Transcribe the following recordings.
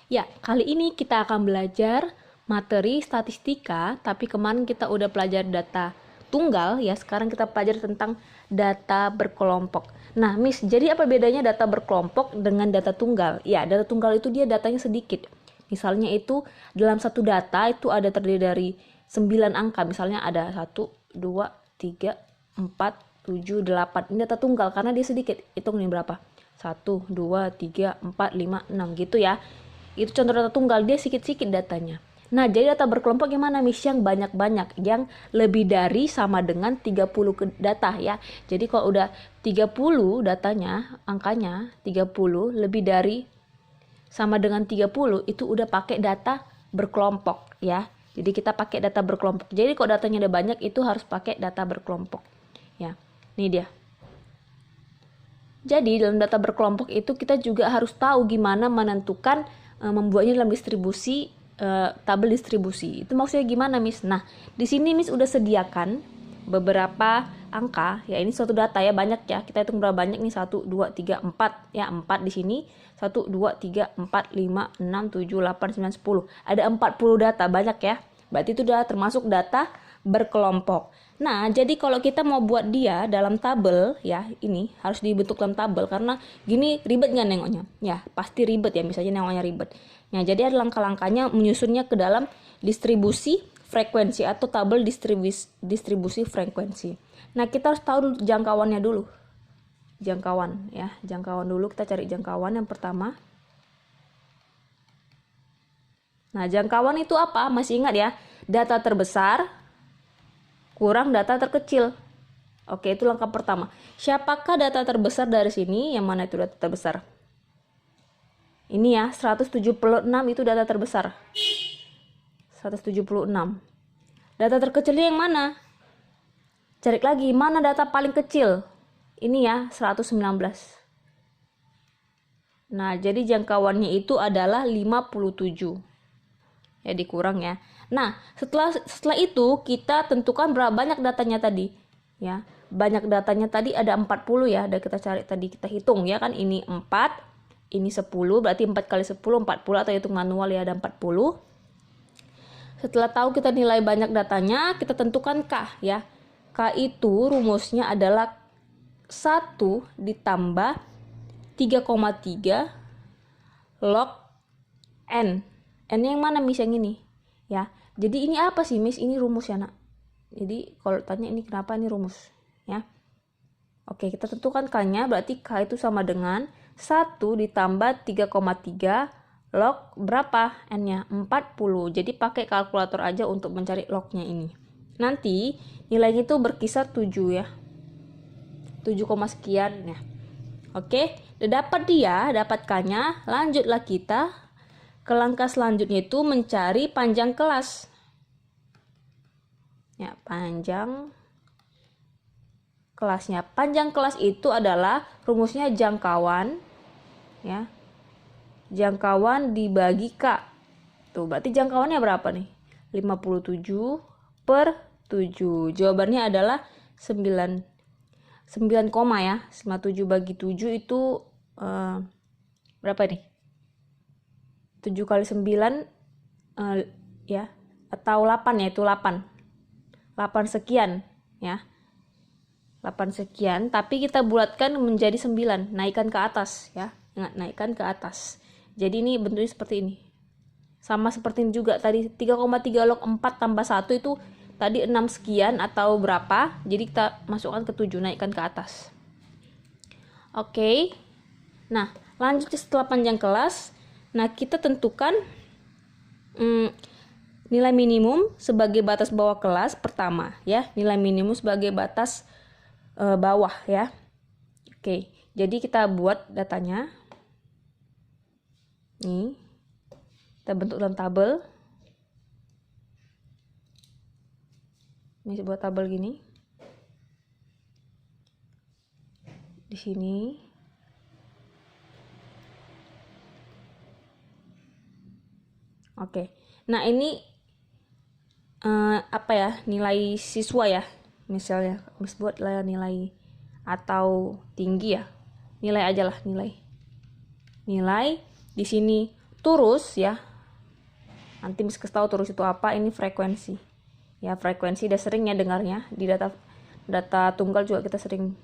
Ya, kali ini kita akan belajar materi statistika, tapi kemarin kita udah belajar data tunggal ya, sekarang kita pelajari tentang data berkelompok. Nah, Miss, jadi apa bedanya data berkelompok dengan data tunggal? Ya, data tunggal itu dia datanya sedikit. Misalnya itu dalam satu data itu ada terdiri dari 9 angka, misalnya ada 1, 2, 3, 4, 7, 8. Ini data tunggal karena dia sedikit. Hitung nih berapa? 1, 2, 3, 4, 5, 6 gitu ya. Itu contoh data tunggal, dia sedikit-sedikit datanya. Nah, jadi data berkelompok gimana, Miss? Yang banyak-banyak, yang lebih dari sama dengan 30 data ya. Jadi kalau udah 30 datanya, angkanya 30 lebih dari sama dengan 30, itu udah pakai data berkelompok ya. Jadi kita pakai data berkelompok. Jadi kalau datanya udah banyak, itu harus pakai data berkelompok ya. Ini dia. Jadi dalam data berkelompok itu kita juga harus tahu gimana menentukan membuatnya dalam distribusi tabel distribusi. Itu maksudnya gimana, Miss? Nah, di sini Miss udah sediakan beberapa angka. Ya, ini suatu data ya, banyak ya. Kita hitung berapa banyak nih? 1 2 3 4 ya, 4 di sini. 1 2 3 4 5 6 7 8 9 10. Ada 40 data, banyak ya. Berarti itu udah termasuk data berkelompok. Nah, jadi kalau kita mau buat dia dalam tabel ya, ini harus dibentuk dalam tabel karena gini ribet nggak nengoknya? Ya, pasti ribet ya, misalnya nengoknya ribet. Nah, jadi ada langkah-langkahnya menyusunnya ke dalam distribusi frekuensi atau tabel distribusi frekuensi. Nah, kita harus tahu dulu jangkauannya dulu. Jangkauan ya, jangkauan dulu, kita cari jangkauan yang pertama. Nah, jangkauan itu apa? Masih ingat ya? Data terbesar kurang data terkecil. Oke, itu langkah pertama. Siapakah data terbesar dari sini? Yang mana itu data terbesar? Ini ya, 176 itu data terbesar. 176. Data terkecilnya yang mana? Cari lagi, mana data paling kecil? Ini ya, 119. Nah, jadi jangkauannya itu adalah 57. Ya, dikurang ya. Nah, setelah itu kita tentukan berapa banyak datanya tadi. Ya, banyak datanya tadi ada 40 ya. Ada kita cari tadi, kita hitung ya kan, ini 4, ini 10, berarti 4 kali 10 40 atau hitung manual ya, ada 40. Setelah tahu kita nilai banyak datanya, kita tentukan K ya. K itu rumusnya adalah 1 ditambah 3,3 log N. N yang mana, Miss? Yang ini ya. Jadi ini apa sih, Miss? Ini rumus ya, Nak. Jadi kalau tanya ini kenapa, ini rumus ya. Oke, kita tentukan K-nya, berarti K itu sama dengan 1 ditambah 3,3 log berapa N-nya? 40. Jadi pakai kalkulator aja untuk mencari lognya ini. Nanti nilainya itu berkisar 7 ya. 7, sekian ya. Oke, udah dapat dia, dapat K-nya, lanjutlah kita ke langkah selanjutnya itu mencari panjang kelas. Ya, panjang kelasnya. Panjang kelas itu adalah rumusnya jangkauan ya. Jangkauan dibagi K. Tuh, berarti jangkauannya berapa nih? 57 per 7. Jawabannya adalah 9 koma ya. 57 bagi 7 itu berapa nih? 7 kali 9 ya, atau 8 ya, itu 8 sekian ya, 8 sekian, tapi kita bulatkan menjadi 9, naikkan ke atas ya, ingat, naikkan ke atas. Jadi ini bentuknya seperti ini, sama seperti ini juga tadi. 3,3 log 4 tambah 1 itu tadi 6 sekian atau berapa, jadi kita masukkan ke 7, naikkan ke atas. Oke, nah lanjut setelah panjang kelas. Nah, kita tentukan nilai minimum sebagai batas bawah kelas pertama ya, nilai minimum sebagai batas bawah ya. Oke, jadi kita buat datanya. Nih, kita bentuk dalam tabel. Ini buat tabel gini. Di sini. Oke. Nah, ini apa ya, nilai siswa ya, misalnya Miss buat lah nilai atau tinggi ya, nilai aja lah, nilai di sini Turus ya. Nanti Miss kasih tahu turus itu apa. Ini frekuensi. Ya, frekuensi udah sering ya dengarnya di data tunggal juga kita sering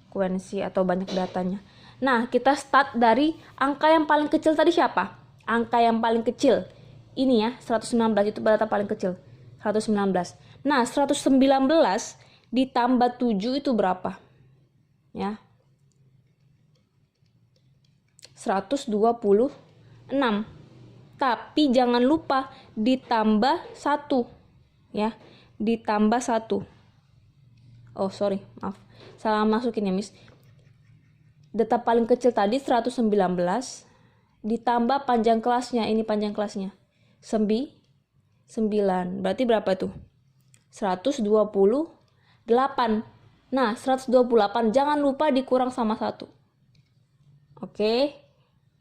frekuensi atau banyak datanya. Nah, kita start dari angka yang paling kecil tadi siapa? Angka yang paling kecil. Ini ya, 119 itu data paling kecil. 119. Nah, 119 ditambah 7 itu berapa? Ya. 126. Tapi jangan lupa ditambah 1. Ya, ditambah 1. Oh, sorry, maaf. Salah masukin ya, Miss. Data paling kecil tadi 119 ditambah panjang kelasnya, ini panjang kelasnya. 9. Berarti berapa tuh? 128. Nah, 128 jangan lupa dikurang sama 1. Oke.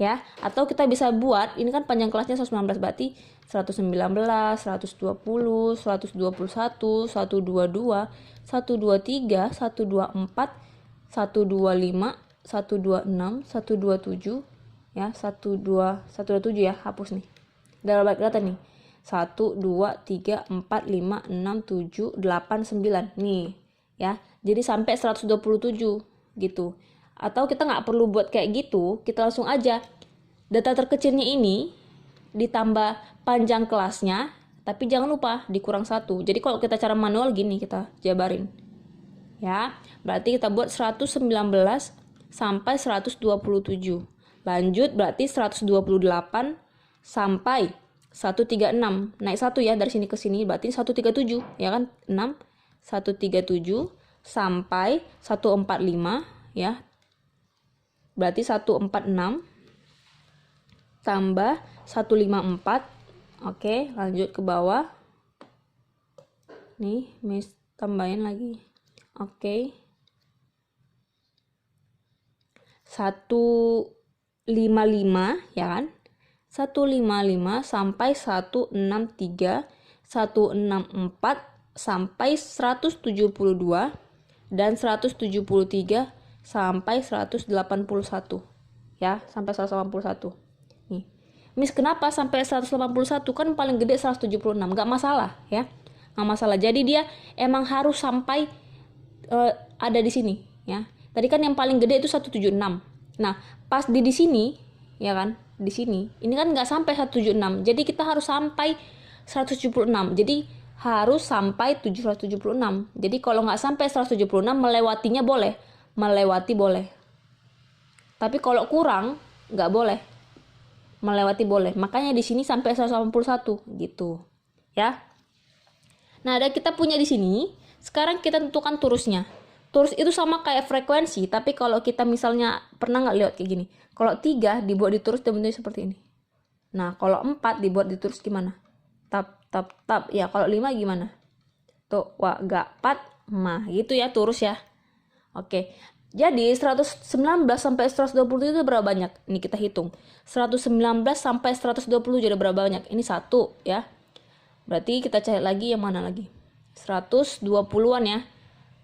Ya, atau kita bisa buat, ini kan panjang kelasnya 119, berarti 119, 120, 121, 122, 123, 124, 125, 126, 127, ya, 127 ya, hapus nih. Dalam balik data nih. 1, 2, 3, 4, 5, 6, 7, 8, 9. Nih, ya. Jadi sampai 127 gitu. Atau kita nggak perlu buat kayak gitu, kita langsung aja data terkecilnya ini ditambah panjang kelasnya, tapi jangan lupa dikurang 1. Jadi kalau kita cara manual gini kita jabarin. Ya, berarti kita buat 119 sampai 127. Lanjut berarti 128 sampai 136. Naik 1 ya dari sini ke sini, berarti 137 ya kan? 6 137 sampai 145 ya. Berarti 146 tambah 154. Oke, lanjut ke bawah. Nih, Miss tambahin lagi. Oke. 155 ya kan? 155 sampai 163, 164 sampai 172 dan 173 sampai 181 ya, sampai 181. Nih. Miss kenapa sampai 181? Kan paling gede 176. Enggak masalah ya. Enggak masalah. Jadi dia emang harus sampai ada di sini ya. Tadi kan yang paling gede itu 176. Nah, pas di sini ya kan? Di sini. Ini kan enggak sampai 176. Jadi kita harus sampai 176. Jadi harus sampai 776. Jadi kalau nggak sampai 176 melewatinya boleh. Melewati boleh. Tapi kalau kurang nggak boleh. Melewati boleh. Makanya di sini sampai 181 gitu. Ya. Nah, ada kita punya di sini. Sekarang kita tentukan turusnya. Turus itu sama kayak frekuensi, tapi kalau kita misalnya pernah nggak lihat kayak gini. Kalau 3 dibuat di turus bentuknya seperti ini. Nah, kalau 4 dibuat di turus gimana? Tap tap tap. Ya, kalau 5 gimana? Tuh, wah, gak 4 mah gitu ya turus ya. Oke, jadi 119 sampai 120 itu berapa banyak? Ini kita hitung. 119 sampai 120 jadi berapa banyak? Ini 1 ya. Berarti kita cari lagi yang mana lagi? 120-an ya.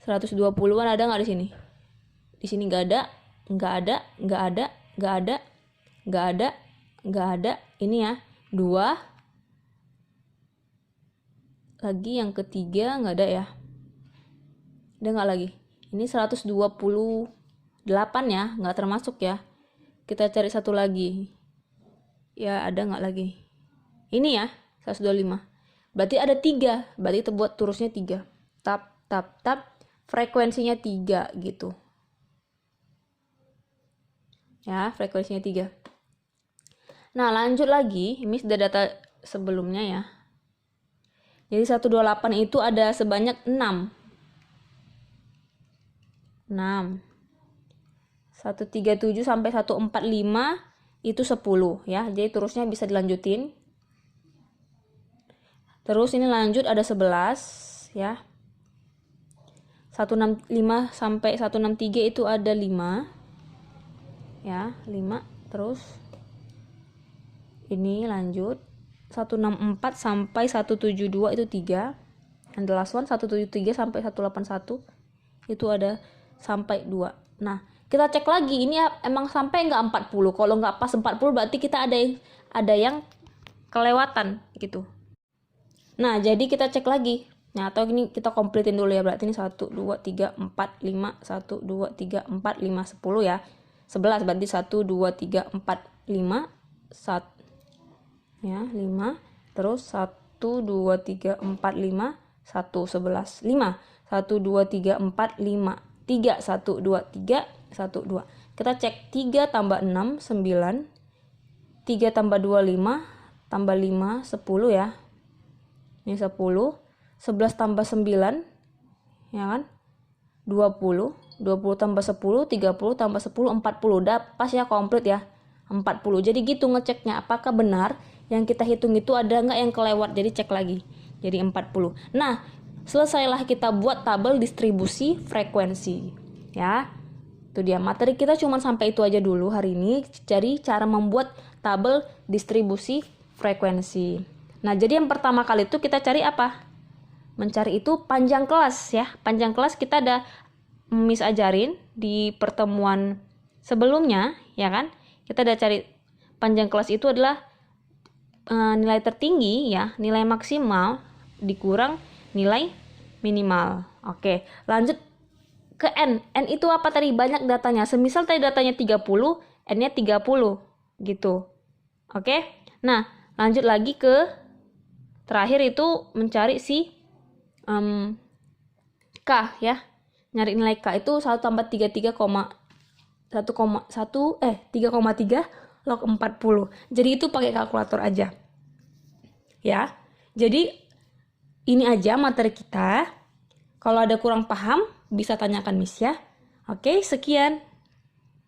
120-an ada nggak di sini? Di sini nggak ada, nggak ada, nggak ada, nggak ada, nggak ada, nggak ada. Ini ya, 2. Lagi yang ketiga nggak ada ya. Ada nggak lagi? Ini 128 ya, nggak termasuk ya. Kita cari satu lagi. Ya, ada nggak lagi? Ini ya, 125. Berarti ada 3. Berarti kita buat turusnya 3. Tap, tap, tap. Frekuensinya 3 gitu. Ya, frekuensinya 3. Nah, lanjut lagi. Ini sudah data sebelumnya ya. Jadi 128 itu ada sebanyak 6. 137 sampai 145 itu 10 ya. Jadi terusnya bisa dilanjutin. Terus ini lanjut ada 11 ya. 165 sampai 163 itu ada 5. Ya, 5. Terus ini lanjut 164 sampai 172 itu 3. And the last one 173 sampai 181 itu ada sampai 2. Nah, kita cek lagi ini emang sampai nggak 40. Kalau nggak pas 40 berarti kita ada yang kelewatan gitu. Nah, jadi kita cek lagi. Nah, atau ini kita kompletin dulu ya. Berarti ini 1 2 3 4 5 1 2 3 4 5 10 ya. 11 berarti 1 2 3 4 5 1 ya, 5. Terus 1 2 3 4 5 1 11 5 1 2 3 4 5 3 1 2 3 1 2. Kita cek 3 tambah 6 9, 3 tambah 2 5, tambah 5 10 ya. Ini 10, 11 tambah 9 ya kan? 20 tambah 10, 30 tambah 10 40. Udah pas ya, komplit ya. 40. Jadi gitu ngeceknya, apakah benar yang kita hitung itu ada nggak yang kelewat. Jadi cek lagi. Jadi 40. Nah, selesailah kita buat tabel distribusi frekuensi ya. Itu dia, materi kita cuma sampai itu aja dulu hari ini. Jadi cara membuat tabel distribusi frekuensi. Nah, jadi yang pertama kali itu kita cari apa? Mencari itu panjang kelas ya. Panjang kelas kita ada Miss ajarin di pertemuan sebelumnya ya kan. Kita udah cari panjang kelas itu adalah nilai tertinggi ya, nilai maksimal dikurang nilai minimal. Oke, lanjut ke N. N itu apa tadi? Banyak datanya. Semisal tadi datanya 30, N-nya 30 gitu. Oke. Nah, lanjut lagi ke terakhir itu mencari si K ya. Nyari nilai K itu 1 tambah 33, 3,3 log 40. Jadi itu pakai kalkulator aja. Ya. Jadi ini aja materi kita. Kalau ada kurang paham bisa tanyakan Miss ya. Oke, sekian.